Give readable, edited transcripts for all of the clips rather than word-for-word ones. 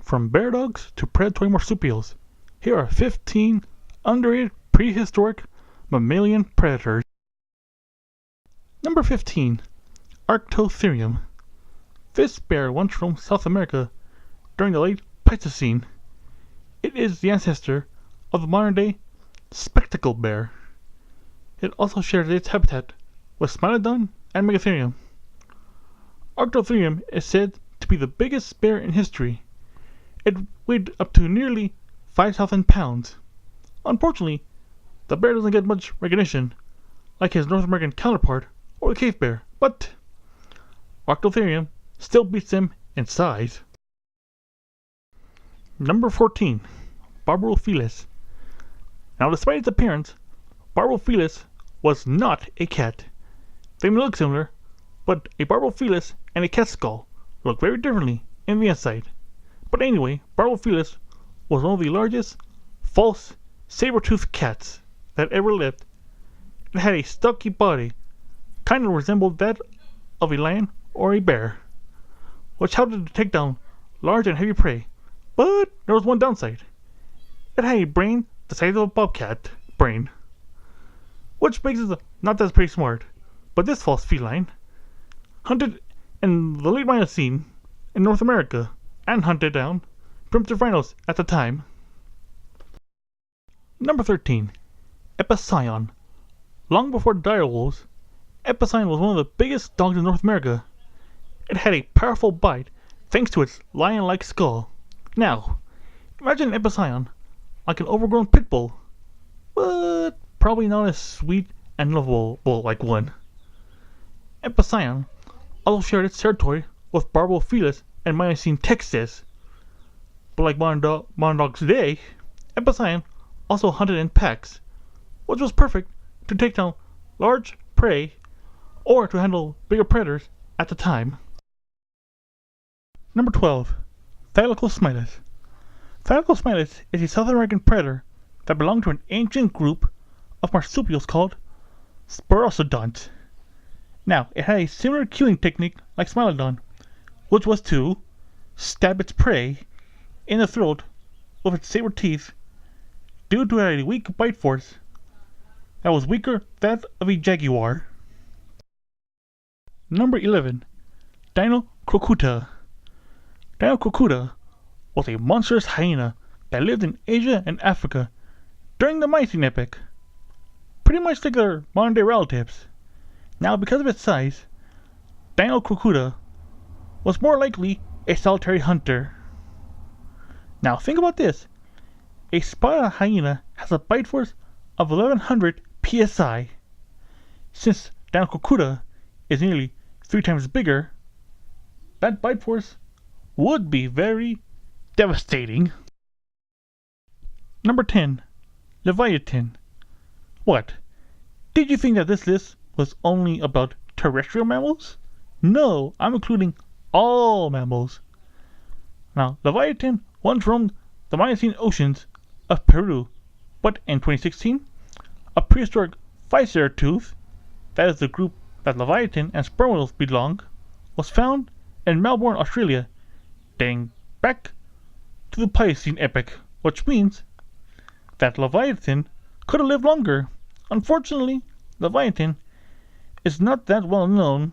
From bear dogs to predatory marsupials, here are 15 underrated prehistoric mammalian predators. Number 15. Arctos. This bear once roamed South America during the late Pittacine. It is the ancestor of the modern-day spectacle bear. It also shares its habitat with Smilodon and Kecerium. Arctos is said to be the biggest bear in history. It weighed up to nearly 5,000 pounds. Unfortunately, the bear doesn't get much recognition like his North American counterpart or the cave bear, but Arctos still beats them in size. Number 14. Phyllis. Now, despite its appearance, Phyllis was not a cat. They may look similar, but a Phyllis and a cat skull look very differently in the inside. But anyway, Phyllis was one of the largest false saber-toothed cats that ever lived. It had a stocky body, kind of resembled that of a lion or a bear, which helped it to take down large and heavy prey. But there was one downside. It had a brain the size of a bobcat brain, which makes it not that pretty smart. But this false feline hunted in the late Miocene in North America and hunted down primitive rhinos at the time. Number 13. Epicene. Long before direwolves, Epicene was one of the biggest dogs in North America. It had a powerful bite thanks to its lion-like skull. Now, imagine Epicene like an overgrown pit bull, but probably not as sweet and lovable like one. Epicene also shared its territory with Phyllis and Miocene Texas. But like modern dogs today, Epicene also hunted in packs, which was perfect to take down large prey or to handle bigger predators at the time. Number 12. Thylacolsmilus. Thylacolsmilus is a South American predator that belonged to an ancient group of marsupials called Sporosaurus. Now, it had a similar killing technique like Smilodon, which was to stab its prey in the throat with its saber teeth due to a weak bite force that was weaker than that of a jaguar. Number 11. Dinocrocuta. Dinocrocuta was a monstrous hyena that lived in Asia and Africa during the Miocene epoch, pretty much like their modern-day relatives. Now, because of its size, Dinocrocuta was more likely a solitary hunter. Now, think about this. A spotted hyena has a bite force of 1100 psi. Since Dinocrocuta is nearly 3 times bigger, that bite force would be very devastating. Number 10. Leviathan. What? Did you think that this list was only about terrestrial mammals? No, I'm including all mammals. Now, Leviathan once roamed the Miocene oceans of Peru, but in 2016, a prehistoric Triceratooth, that is the group that Leviathan and sperm whales belong, was found in Melbourne, Australia, dating back to the Pliocene epoch, which means that Leviathan could have lived longer. Unfortunately, Leviathan is not that well known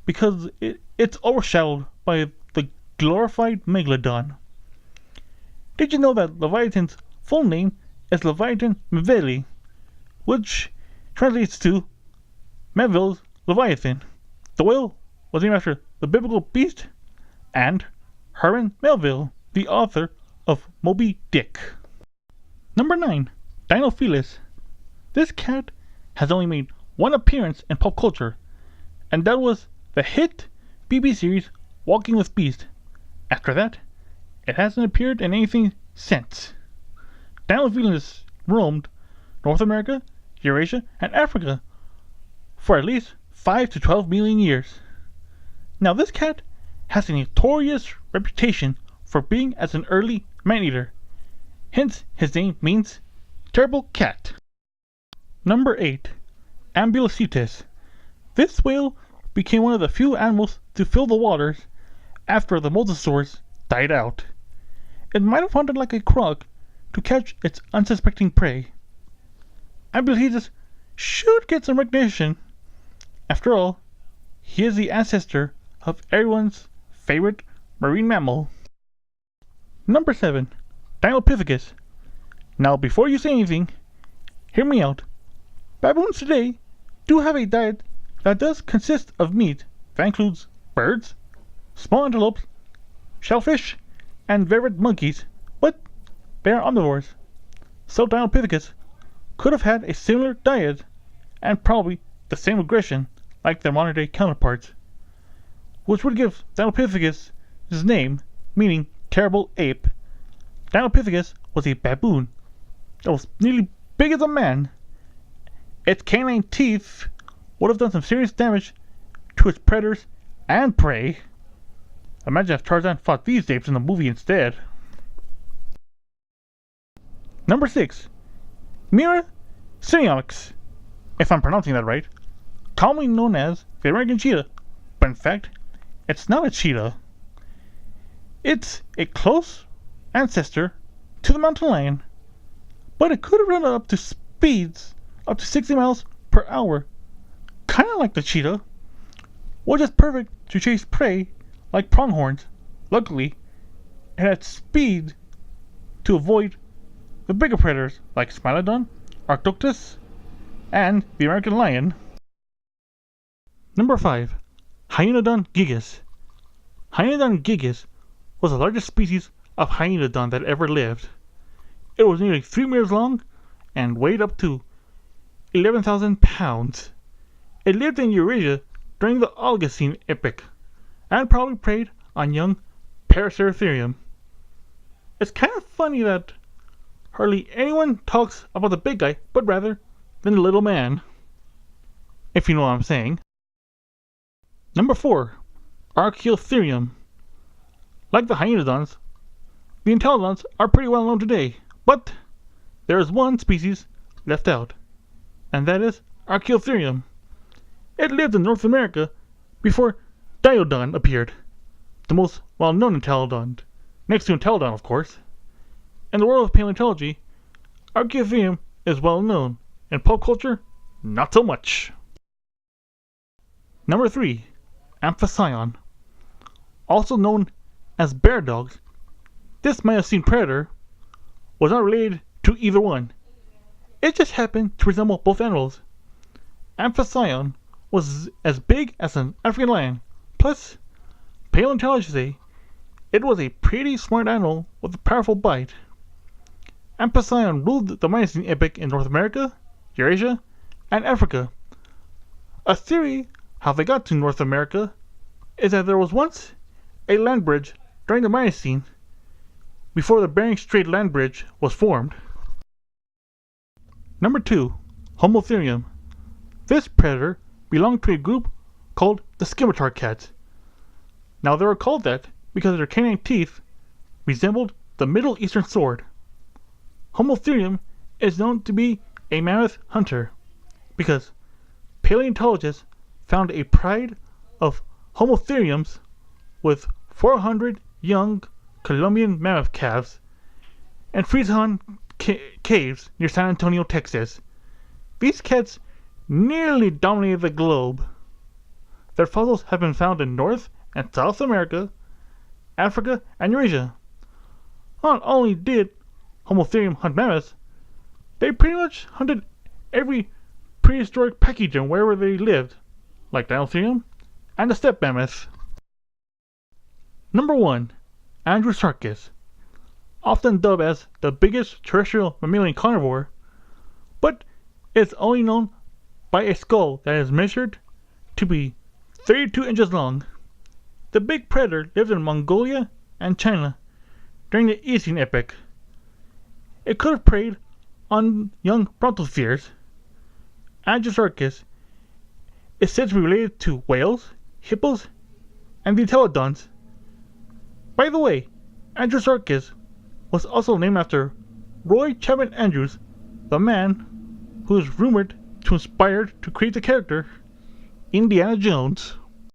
because it's overshadowed by the glorified Megalodon. Did you know that Leviathan's full name is Leviathan Melville, which translates to Melville's Leviathan? The whale was named after the biblical beast and Herman Melville, the author of Moby Dick. Number 9. Dinofelis. This cat has only made one appearance in pop culture, and that was the hit BBC series Walking with Beast. After that, it hasn't appeared in anything since. Dinofelis roamed North America, Eurasia, and Africa for at least 5 to 12 million years. Now, this cat has a notorious reputation for being as an early man-eater. Hence, his name means terrible cat. Number 8. Ambulocetus. This whale became one of the few animals to fill the waters after the mosasaurs died out. it might have hunted like a croc to catch its unsuspecting prey. Ambulocetus should get some recognition. After all, he is the ancestor of everyone's favorite marine mammal. Number 7. Dinofelis. Now before you say anything, hear me out. Baboons today do have a diet that does consist of meat that includes birds, small antelopes, shellfish, and vervet monkeys, but they are omnivores. So Dinofelis could have had a similar diet and probably the same aggression like their modern day counterparts, which would give Dinofelis his name, meaning terrible ape. Dinofelis was a baboon that was nearly big as a man. Its canine teeth would have done some serious damage to its predators and prey. Imagine if Tarzan fought these apes in the movie instead. Number 6. Mera Silks, if I'm pronouncing that right, commonly known as the American cheetah, but in fact, it's not a cheetah. It's a close ancestor to the mountain lion, but it could have run up to speeds up to 60 miles per hour, kinda like the cheetah, which is perfect to chase prey like pronghorns. Luckily, it had speed to avoid the bigger predators like Smilodon, Arctos, and the American lion. Number 5. Hyaenodon gigas. Hyaenodon gigas was the largest species of hyaenodon that ever lived. It was nearly 3 meters long and weighed up to 11,000 pounds. It lived in Eurasia during the Oligocene epoch and probably preyed on young Kecerium. It's kind of funny that hardly anyone talks about the big guy, but rather than the little man, if you know what I'm saying. Number 4. Kecerium. Like the hyaenodons, the entelodons are pretty well known today, but there is one species left out, and that is Kecerium. It lived in North America before Diodon appeared, the most well-known entelodon, next to Entelodon of course. In the world of paleontology, Kecerium is well known. In pop culture, not so much. Number 3. Amphicyon. Also known as bear dogs, this Miocene predator was not related to either one. It just happened to resemble both animals. Amphicyon was as big as an African lion. Plus, paleontologists say it was a pretty smart animal with a powerful bite. Amphicyon ruled the Miocene epoch in North America, Eurasia, and Africa. A theory how they got to North America is that there was once a land bridge during the Miocene before the Bering Strait land bridge was formed. Number 2. Homocerium. This predator belonged to a group called the scimitar cats. Now they were called that because their canine teeth resembled the Middle Eastern sword. Homocerium is known to be a mammoth hunter because paleontologists found a pride of Homoceriums with 400 young Colombian mammoth calves in Frisan caves near San Antonio, Texas. These cats nearly dominated the globe. Their fossils have been found in North and South America, Africa, and Eurasia. Not only did Homocerium hunt mammoths, they pretty much hunted every prehistoric pachyderm wherever they lived, like Dinofelis and the steppe mammoth. Number 1. Andrewsarchus. Often dubbed as the biggest terrestrial mammalian carnivore, but it's only known by a skull that is measured to be 32 inches long. The big predator lived in Mongolia and China during the Eocene epoch. It could have preyed on young brontospheres. Andrewsarchus is said to be related to whales, hippos, and the entelodons. By the way, Andrewsarchus was also named after Roy Chapman Andrews, the man who is rumored to inspire to create the character Indiana Jones.